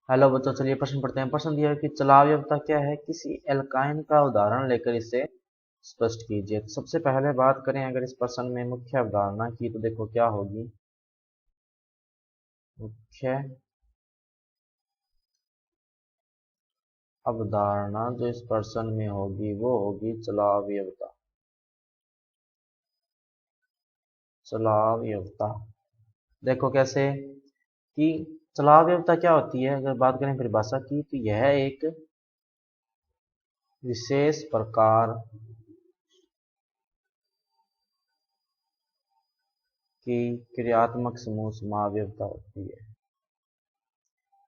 Hello बच्चों, चलिए प्रश्न पढ़ते हैं। प्रश्न दिया है कि चलावयवता क्या है, किसी एल्काइन का उदाहरण लेकर इसे स्पष्ट कीजिए। तो सबसे पहले बात करें अगर इस प्रश्न में मुख्य अवधारणा की, तो देखो क्या होगी। मुख्य अवधारणा जो इस प्रश्न में होगी वो होगी चलावयवता। चलावयवता देखो कैसे कि चलावयवता क्या होती है। अगर बात करें परिभाषा की, तो यह एक विशेष प्रकार की क्रियात्मक समूह समावयवता होती है।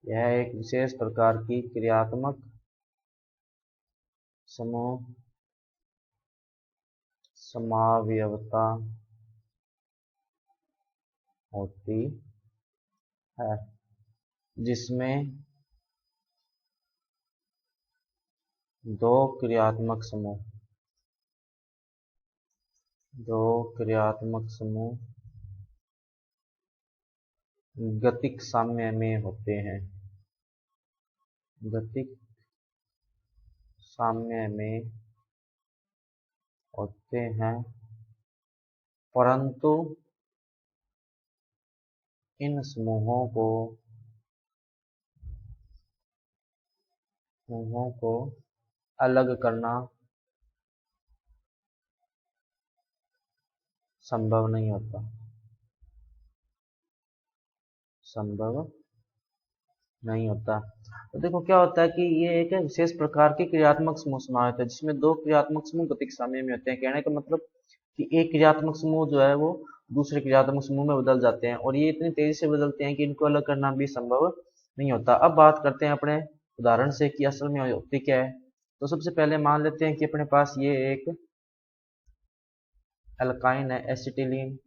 यह एक विशेष प्रकार की क्रियात्मक समूह समावयवता होती है, जिसमें दो क्रियात्मक समूह गतिक साम्य में होते हैं। गतिक साम्य में होते हैं, परंतु इन समूहों को अलग करना संभव नहीं होता। तो देखो क्या होता है कि ये एक विशेष प्रकार की क्रियात्मक समूह समाहित है, जिसमें दो क्रियात्मक समूह गतिक साम्य में होते हैं। कहने का मतलब कि एक क्रियात्मक समूह जो है वो दूसरे क्रियात्मक समूह में बदल जाते हैं, और ये इतनी तेजी से बदलते हैं कि इनको अलग करना भी संभव नहीं होता। अब बात करते हैं अपने उदाहरण से कि असल में होती क्या है। तो सबसे पहले मान लेते हैं कि अपने पास ये एक एल्काइन है, एसिटिलीन।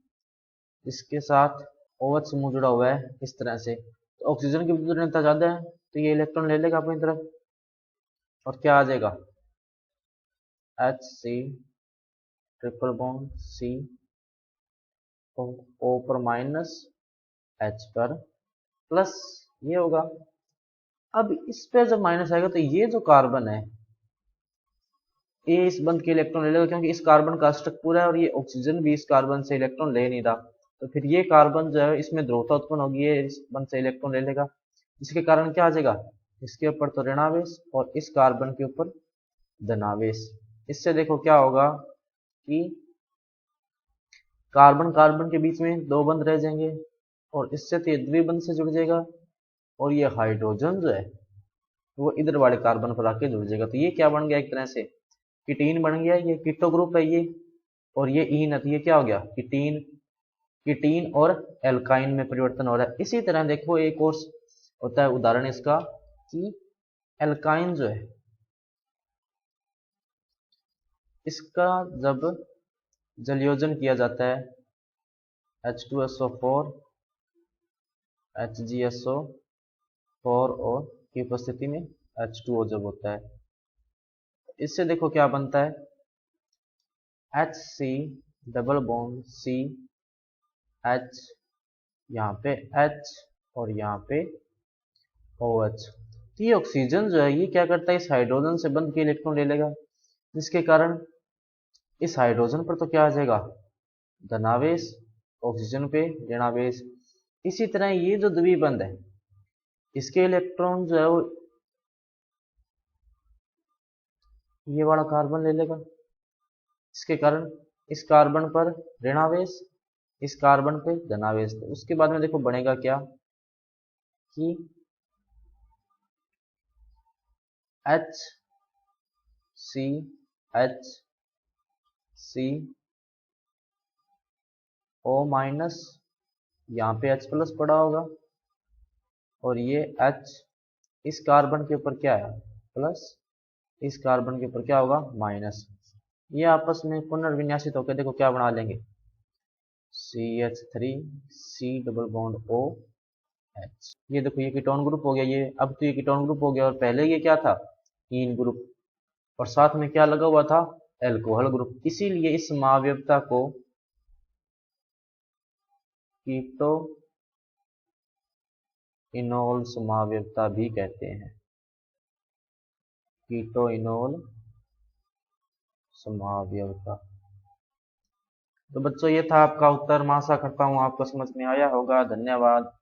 इसके साथ OH समूह जुड़ा हुआ है इस तरह से। तो ऑक्सीजन की विद्युत ज्यादा है, तो ये इलेक्ट्रॉन ले लेगा अपनी तरफ, और क्या आ जाएगा, Hc triple bond C O पर माइनस, H पर प्लस, ये होगा। अब इस पे जब माइनस आएगा तो ये जो कार्बन है ये इस बंद के इलेक्ट्रॉन ले लेगा, क्योंकि इस कार्बन का अष्टक पूरा है और ये ऑक्सीजन भी इस कार्बन से इलेक्ट्रॉन ले नहीं रहा। तो फिर ये कार्बन जो है इसमें ध्रुवता उत्पन्न होगी, ये इस बंद से इलेक्ट्रॉन ले लेगा। इसके कारण क्या आ जाएगा, इसके ऊपर तो ऋणावेश और इस कार्बन के ऊपर धनावेश। इससे देखो क्या होगा कि कार्बन कार्बन के बीच में दो बंध रह जाएंगे, और इससे तो ये द्विबंध से जुड़ जाएगा, और ये हाइड्रोजन जो है वो इधर वाले कार्बन पर आके जुड़ जाएगा। तो ये क्या बन गया, एक तरह से कीटीन बन गया। ये कीटो ग्रुप है ये, और ये ईन है, तो ये क्या हो गया, कीटीन। कीटीन और एल्काइन में परिवर्तन हो रहा है। इसी तरह देखो एक और होता है उदाहरण इसका कि एल्काइन जो है इसका जब जलयोजन किया जाता है H2SO4 HgSO4 और की उपस्थिति में H2O जब होता है, इससे देखो क्या बनता है, HC double bond C H, यहाँ पे H और यहाँ पे OH। तो ये ऑक्सीजन जो है ये क्या करता है, इस हाइड्रोजन से बंध के इलेक्ट्रॉन ले लेगा, जिसके कारण इस हाइड्रोजन पर तो क्या आ जाएगा, धनावेश, ऑक्सीजन पे ऋणावेश। इसी तरह ये जो द्विबंध है इसके इलेक्ट्रॉन जो है वो ये वाला कार्बन ले लेगा, इसके कारण इस कार्बन पर ऋणावेश, इस कार्बन पे धनावेश। तो उसके बाद में देखो बनेगा क्या कि H C H C O minus, यहाँ पे H प्लस पड़ा होगा, और ये H इस कार्बन के ऊपर क्या है, प्लस, इस कार्बन के ऊपर क्या होगा, माइनस। ये आपस में पुनर्विन्यासित होकर देखो क्या बना लेंगे, CH3 C double bond OH। ये देखो ये कीटोन ग्रुप हो गया, ये अब तो ये कीटोन ग्रुप हो गया, और पहले ये क्या था, ईन ग्रुप, और साथ में क्या लगा हुआ था, एल्कोहल ग्रुप। इसीलिए इस महाव्यवता को कीटो इनोल समावयवता भी कहते हैं, कीटो इनोल समावयवता। तो बच्चों ये था आपका उत्तर। मैं आशा करता हूँ आपको समझ में आया होगा। धन्यवाद।